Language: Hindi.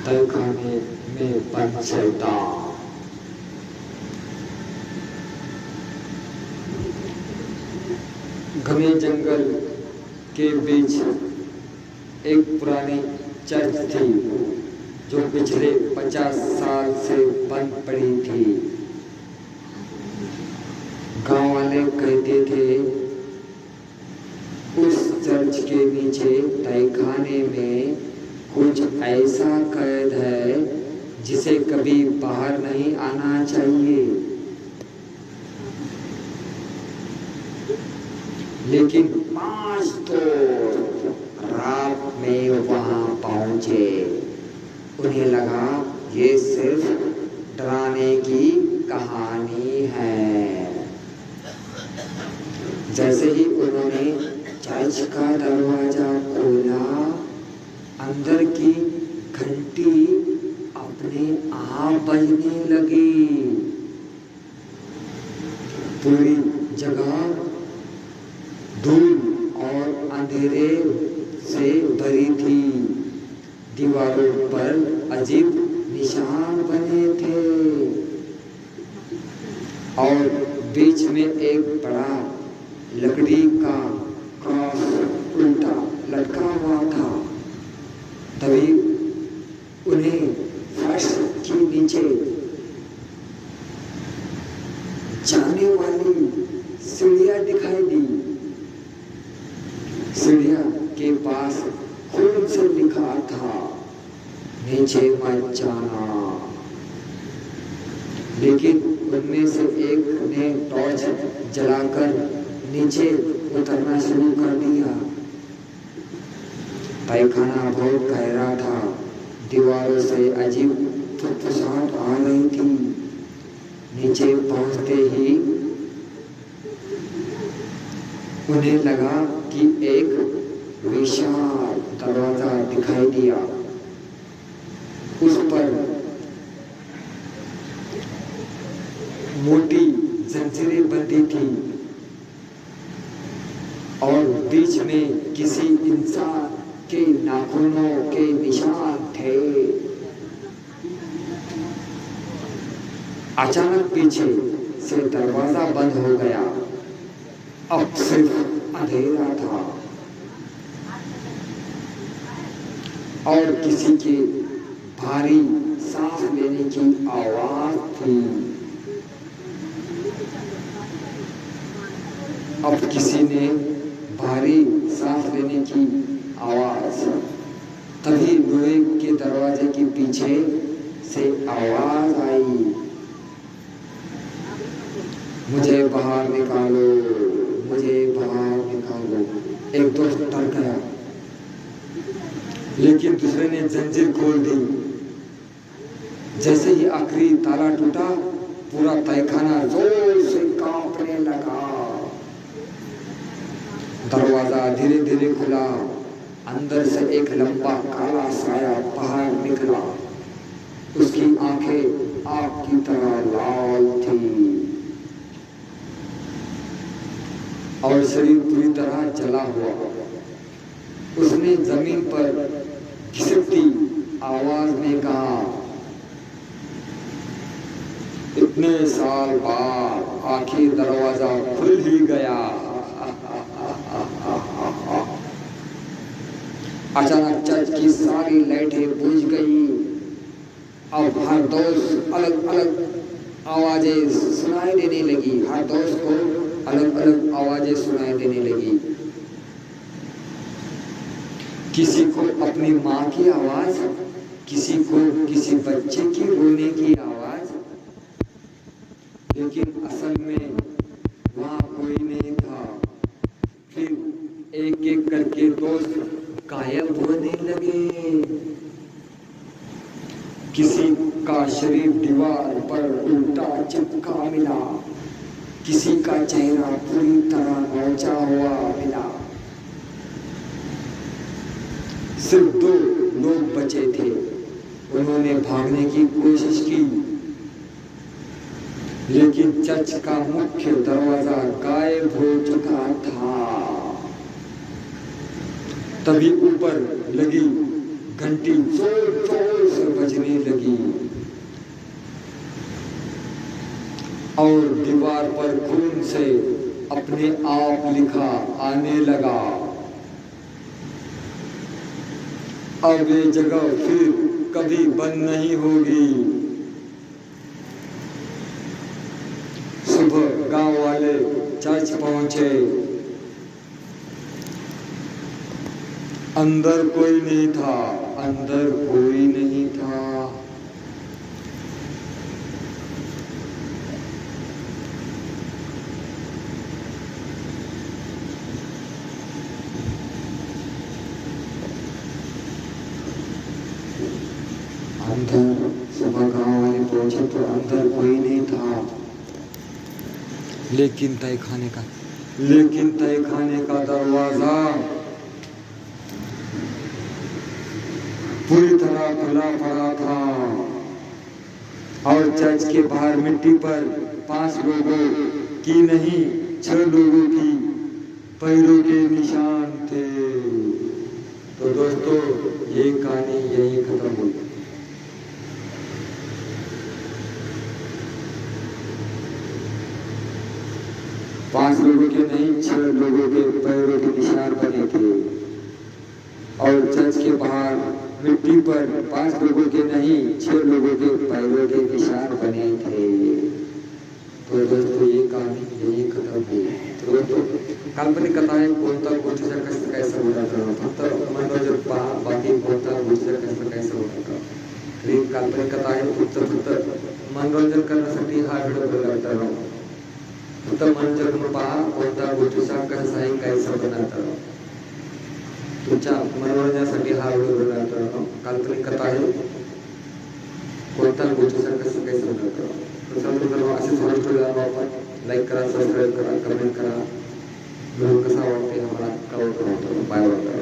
तहखाने में बंद शैतान। घने जंगल के बीच एक पुरानी चर्च थी जो पिछले 50 साल से बंद पड़ी थी। गांव वाले कहते थे उस चर्च के नीचे तहखाने में कुछ ऐसा कैद है जिसे कभी बाहर नहीं आना चाहिए। लेकिन 5 दोस्त रात में वहां पहुंचे। उन्हें लगा ये सिर्फ डराने की कहानी है। जैसे ही उन्होंने चर्च का दरवाजा खोला, अंदर की घंटी अपने आप बजने लगी। पूरी जगह धूल और अंधेरे से भरी थी। दीवारों पर अजीब निशान बने थे और बीच में एक बड़ा लकड़ी का क्रॉस उल्टा लटका हुआ था। तभी उन्हें फर्श के नीचे जाने वाली सीढ़ियां दिखाई दी। सीढ़ियां के पास खून से लिखा था नीचे मत जाना। लेकिन उनमें से एक ने टॉर्च जलाकर नीचे उतरना शुरू कर दिया। तहखाना बहुत गहरा था। दीवारों से अजीब फुसफुसाहट आ रही थी। नीचे पहुंचते ही उन्हें लगा कि एक विशाल दरवाजा दिखाई दिया। उस पर मोटी जंजीरें बंधी थी और बीच में किसी इंसान के नाखूनों के निशान थे। अचानक पीछे से दरवाजा बंद हो गया। अब सिर्फ अंधेरा था और किसी के भारी सांस लेने की आवाज थी। अब किसी ने भारी सांस लेने की आवाज। तभी लोहे के दरवाजे के पीछे से आवाज आई, मुझे बाहर निकालो, मुझे बाहर निकालो। एक दोस्त डर गया, लेकिन दूसरे ने जंजीर खोल दी। जैसे ही आखिरी ताला टूटा, पूरा तहखाना जोर से कांपने लगा। दरवाजा धीरे धीरे खुला। अंदर से एक लंबा काला साया बाहर निकला। उसकी आंखें आग की तरह लाल थी और शरीर पूरी तरह जला हुआ। उसने जमीन पर घिसटती आवाज में कहा, इतने साल बाद आखिर दरवाजा खुल ही गया। अचानक चर्च की सारी लाइटें बुझ गई। अब हर दोस्त अलग अलग आवाजें सुनाई देने लगी। हर दोस्त को अलग अलग आवाजें सुनाई देने लगी। किसी को अपनी माँ की आवाज, किसी को किसी बच्चे की रोने की आवाज। लेकिन असल में वहाँ कोई नहीं था। फिर एक एक करके दोस्त गायब होने लगे। किसी का शरीर दीवार पर उल्टा चिपका मिला। किसी का चेहरा पूरी तरह नोचा हुआ मिला। सिर्फ 2 लोग बचे थे। उन्होंने भागने की कोशिश की, लेकिन चर्च का मुख्य दरवाजा गायब हो चुका था। तभी ऊपर लगी घंटी जोर जोर से और दीवार पर खून से अपने आप लिखा आने लगा। अब ये जगह फिर कभी बंद नहीं होगी। सुबह गांव वाले चर्च पहुंचे। अंदर कोई नहीं था, अंदर कोई नहीं था। अंदर सुबह गांव वाले पहुंचे तो अंदर कोई नहीं था। लेकिन तहखाने का दरवाजा पूरी तरह खुला पड़ा था और चर्च के बाहर मिट्टी पर 5 लोगों की नहीं 6 लोगों की पैरों के निशान थे। तो दोस्तों ये कहानी यही खत्म हुई। पांच लोगों के नहीं 6 लोगों के पैरों के निशान बने थे और चर्च के बाहर मिट्टी पर 5 लोगों के नहीं 6 लोगों के पैरों के निशान बने थे। तो दोस्तों ये कहानी यही खत्म हुई। तो दोस्तों काल्पनिक कथाएं कोणता गोष्टीचा कैसा होता था, फक्त मनोरंजन पहा, बाकी कोणता गोष्टीचा कैसा होता था। काल्पनिक कथाएं फक्त मनोरंजन करण्यासाठी हा व्हिडिओ बनवला आहे। फक्त मनोरंजन म्हणून पहा, कोणता गोष्टीचा कसाही कैसा बनवता तुमच्या मनोरंजनासाठी हा व्हिडिओ बनवला। काल्पनिक कथा आहे, कोणत्या गोष्टीचा कसं कैसा बनवता। तो सर्व असे व्हिडिओ आपण लाईक करा, सबस्क्राईब करा, कमेंट करा, व्हिडिओ कसा वाटते आम्हाला कमेंट करा। Bye bye.